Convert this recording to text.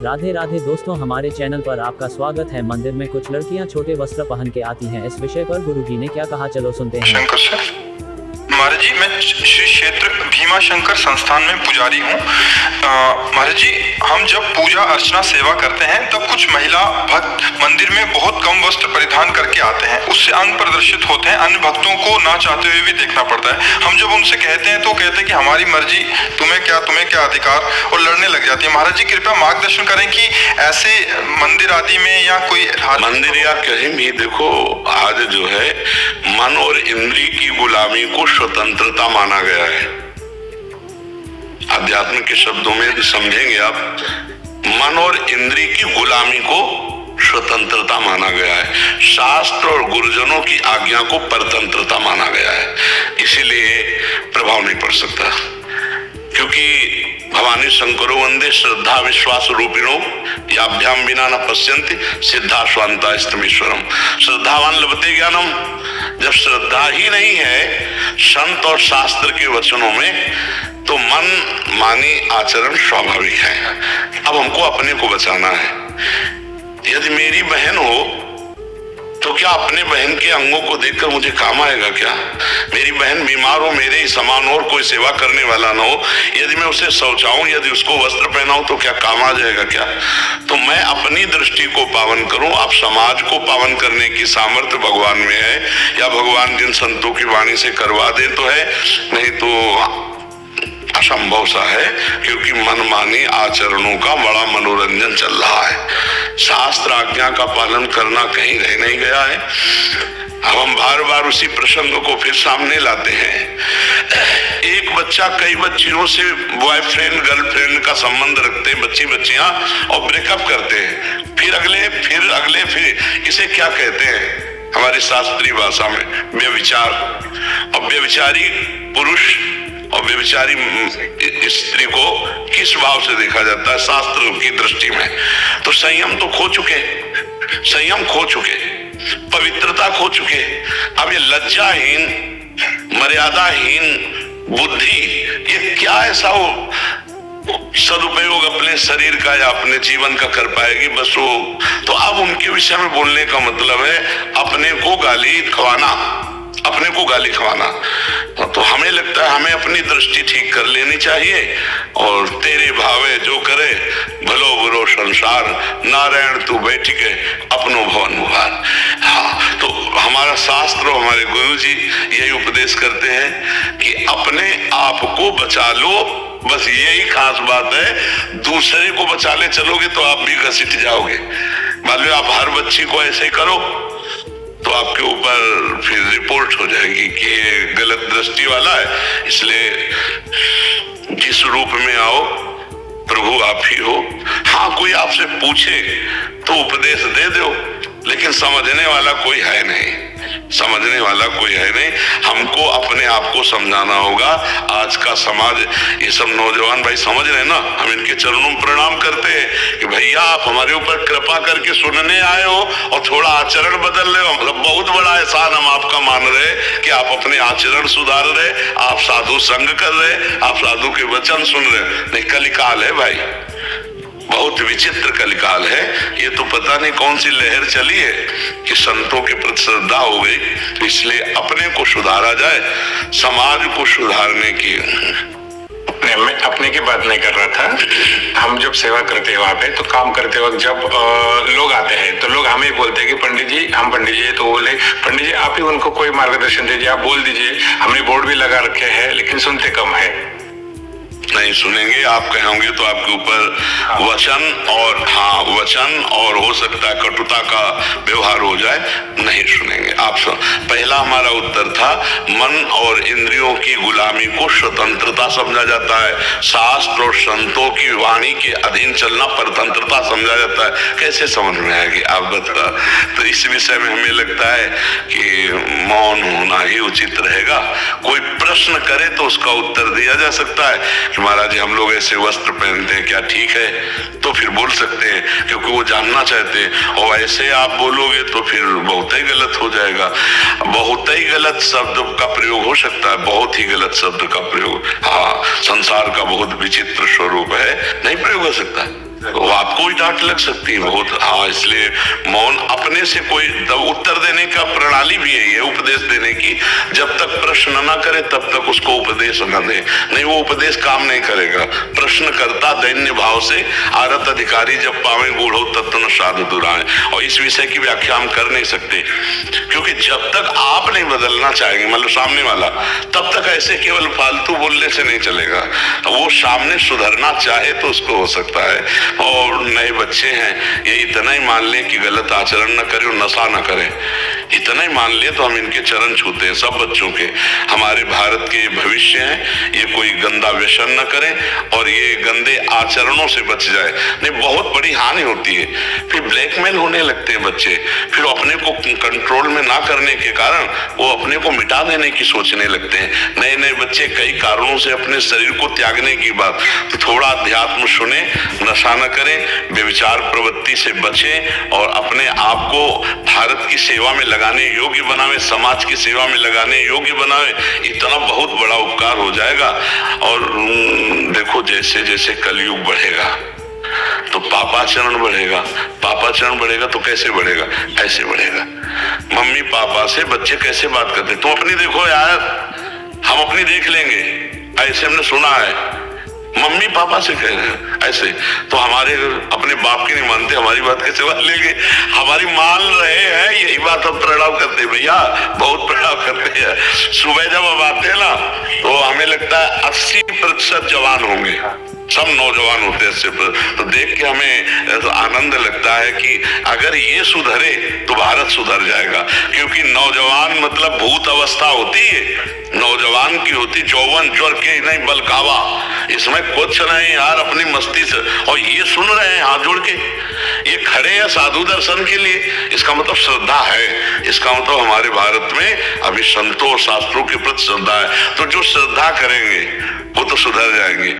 राधे राधे दोस्तों, हमारे चैनल पर आपका स्वागत है। मंदिर में कुछ लड़कियां छोटे वस्त्र पहन के आती हैं। इस विषय पर गुरुजी ने क्या कहा, चलो सुनते हैं। शंकर सर, महाराज जी मैं श्री क्षेत्र भीमा शंकर संस्थान में पुजारी हूँ। महाराज जी हम जब पूजा अर्चना सेवा करते हैं तब कुछ महिला भक्त मंदिर में बहुत कम वस्त्र परिधान करके आते हैं, उससे अंग प्रदर्शित होते हैं, अन्य भक्तों को ना चाहते हुए भी देखना पड़ता है। हम जब उनसे कहते हैं तो कहते हैं कि हमारी मर्जी, तुम्हें क्या अधिकार, और लड़ने लग जाती है। महाराज जी कृपया मार्गदर्शन करें कि ऐसे मंदिर आदि में या कोई मंदिर या कहीं भी देखो, आज जो है मन और इंद्री की गुलामी को स्वतंत्रता माना गया है। अध्यात्म के शब्दों में यदि समझेंगे आप, मन और इंद्री की गुलामी को स्वतंत्रता माना गया है। शास्त्र और गुरुजनों की आज्ञा को परतंत्रता माना गया है। इसीलिए प्रभाव नहीं पड़ सकता, क्योंकि भवानी शंकरो वंदे श्रद्धा विश्वास रूपिणो याभ्याम बिना न पश्यन्ति सिद्धा स्वांता स्तमीश्वरम। श्रद्धावान लभते ज्ञानम। जब श्रद्धा ही नहीं है संत और शास्त्र के वचनों में, तो मन मानी आचरण स्वाभाविक है। अब हमको अपने को बचाना है। यदि मेरी बहन हो तो क्या अपने बहन के अंगों को देखकर मुझे काम आएगा क्या? मेरी बहन बीमार हो, मेरे ही समान और कोई सेवा करने वाला ना हो, यदि मैं उसे शौचाऊं, यदि उसको वस्त्र पहनाऊं तो क्या काम आ जाएगा क्या? तो मैं अपनी दृष्टि को पावन करूं। आप समाज को पावन करने की सामर्थ्य भगवान में है, या भगवान जिन संतों की वाणी से करवा दे तो है, नहीं तो असंभव सा है, क्योंकि मनमानी आचरणों का बड़ा मनोरंजन चल रहा है। शास्त्र आज्ञा का पालन करना कहीं रह नहीं गया है। अब हम बार बार उसी प्रसंग को फिर सामने लाते हैं। एक बच्चा कई बच्चियों से बॉयफ्रेंड गर्लफ्रेंड का संबंध रखते हैं, बच्चियां, और ब्रेकअप करते हैं। फिर अगले इसे क्या कहते हैं हमारी शास्त्रीय भाषा में? व्यभिचार। और व्यभिचारी पुरुष और व्यभिचारी स्त्री को किस भाव से देखा जाता है शास्त्र की दृष्टि में? तो संयम तो खो चुके, पवित्रता खो चुके। अब ये लज्जाहीन, मर्यादाहीन बुद्धि, ये क्या ऐसा हो सदुपयोग अपने शरीर का या अपने जीवन का कर पाएगी? बस वो तो अब उनके विषय में बोलने का मतलब है अपने को गाली खवाना। तो हमें लगता है हमें अपनी दृष्टि ठीक कर लेनी चाहिए, और तेरे भावे जो करे भलो बुरो संसार, नारायण तू बैठ के अपनो भवन मुहार। हाँ, तो हमारा शास्त्र और हमारे गुरु जी यही उपदेश करते हैं कि अपने आप को बचा लो। बस यही खास बात है। दूसरे को बचा ले चलोगे तो आप भी घसीट जाओगे। मान लो आप हर बच्ची को ऐसे करो तो आपके ऊपर फिर रिपोर्ट हो जाएगी कि ये गलत दृष्टि वाला है। इसलिए जिस रूप में आओ प्रभु आप ही हो। हाँ, कोई आपसे पूछे तो उपदेश दे दो, लेकिन समझने वाला कोई है नहीं। हमको अपने आप को समझाना होगा। आज का समाज, ये सब नौजवान भाई समझ रहे हैं ना, हम इनके चरणों में प्रणाम करते हैं कि भैया आप हमारे ऊपर कृपा करके सुनने आए हो और थोड़ा आचरण बदल रहे हो। मतलब बहुत बड़ा एहसान हम आपका मान रहे कि आप अपने आचरण सुधार रहे, आप साधु संग कर रहे, आप साधु के वचन सुन रहे। नहीं, कलिकाल है भाई, बहुत विचित्र कलिकाल है। ये तो पता नहीं कौन सी लहर चली है कि संतों के प्रति श्रद्धा हो गई। तो इसलिए अपने को सुधारा जाए, समाज को सुधारने की। मैं अपने की बात नहीं कर रहा था। हम जब सेवा करते हैं वहाँ पे, तो काम करते वक्त जब लोग आते हैं तो लोग हमें बोलते हैं कि पंडित जी, हम पंडित जी, तो बोले पंडित जी आप ही उनको कोई मार्गदर्शन दीजिए, आप बोल दीजिए। हमने बोर्ड भी लगा रखे हैं लेकिन सुनते कम है। नहीं सुनेंगे, आप कहोगे तो आपके ऊपर वचन और हो सकता है कटुता का व्यवहार हो जाए। नहीं सुनेंगे आप। पहला हमारा उत्तर था, मन और इंद्रियों की गुलामी को स्वतंत्रता समझा जाता है। शास्त्र और संतों की वाणी के अधीन चलना परतंत्रता समझा जाता है। कैसे समझ में आएगी आप बता? तो इस विषय में हमें लगता है कि मौन होना ही उचित रहेगा। कोई प्रश्न करे तो उसका उत्तर दिया जा सकता है कि महाराज जी हम लोग ऐसे वस्त्र पहनते हैं, क्या ठीक है? तो फिर बोल सकते हैं, क्योंकि वो जानना चाहते हैं। और ऐसे आप बोलोगे तो फिर बहुत ही गलत हो जाएगा। बहुत ही गलत शब्द का प्रयोग हो सकता है, बहुत ही गलत शब्द का प्रयोग। हाँ, संसार का बहुत विचित्र स्वरूप है, नहीं प्रयोग हो सकता। तो आपको ही डांट लग सकती है बहुत। हाँ, इसलिए मौन अपने से कोई उत्तर देने का प्रणाली भी है ये, उपदेश देने की। जब तक प्रश्न न करे तब तक उसको उपदेश न दे, नहीं वो उपदेश काम नहीं करेगा। प्रश्न करता दैन्य भाव से, आरत अधिकारी जब पावे गूढ़ो तत्व न साधु दुराए। और इस विषय की व्याख्या हम कर नहीं सकते, क्योंकि जब तक आप नहीं बदलना चाहेंगे, मतलब सामने वाला, तब तक ऐसे केवल फालतू बोलने से नहीं चलेगा। वो सामने सुधरना चाहे तो उसको हो सकता है। और नए बच्चे हैं, ये इतना ही मान लें कि गलत आचरण न करें और नशा न करें, इतना ही मान ले तो हम इनके चरण छूते हैं, सब बच्चों के। हमारे भारत के भविष्य हैं, ये कोई गंदा व्यसन न करें और ये गंदे आचरणों से बच जाए, नहीं बहुत बड़ी हानि होती है। फिर ब्लैकमेल होने लगते हैं बच्चे, फिर अपने को कंट्रोल में ना करने के कारण वो अपने को मिटा देने की सोचने लगते हैं। नए नए बच्चे कई कारणों से अपने शरीर को त्यागने की बात, तो थोड़ा अध्यात्म सुने, नशा न करें, व्यभिचार प्रवृत्ति से बचें और अपने आप को भारत की सेवा में लगाने योग्य बनावे, समाज की सेवा में लगाने योग्य बनावे, इतना बहुत बड़ा उपकार हो जाएगा। और देखो जैसे जैसे कलयुग बढ़ेगा तो पापाचरण बढ़ेगा, पापाचरण बढ़ेगा तो कैसे बढ़ेगा, ऐसे बढ़ेगा। मम्मी पापा से बच्चे कैसे बात करते, तुम अपनी देखो यार, हम अपनी देख लेंगे, ऐसे हमने सुना है। मम्मी पापा से कह रहे हैं ऐसे, तो हमारे अपने बाप की नहीं मानते, हमारी बात कैसे मान लेंगे। हमारी मान रहे हैं, यही बात हम प्रणाम करते हैं भैया, बहुत प्रणाम करते हैं। सुबह जब हम आते हैं ना तो हमें लगता है 80% जवान होंगे, सब नौजवान होते हैं 80%। तो देख के हमें आनंद लगता है कि अगर ये सुधरे तो भारत सुधर जाएगा। क्योंकि नौजवान मतलब भूत अवस्था होती है, नौजवान की होती जौवन ज्वर के नहीं बलकावा, इसमें कुछ नहीं यार, अपनी मस्ती से। और ये सुन रहे हैं हाथ जोड़ के, ये खड़े हैं साधु दर्शन के लिए, इसका मतलब श्रद्धा है, इसका मतलब हमारे भारत में अभी संतों और शास्त्रों के प्रति श्रद्धा है। तो जो श्रद्धा करेंगे वो तो सुधर जाएंगे।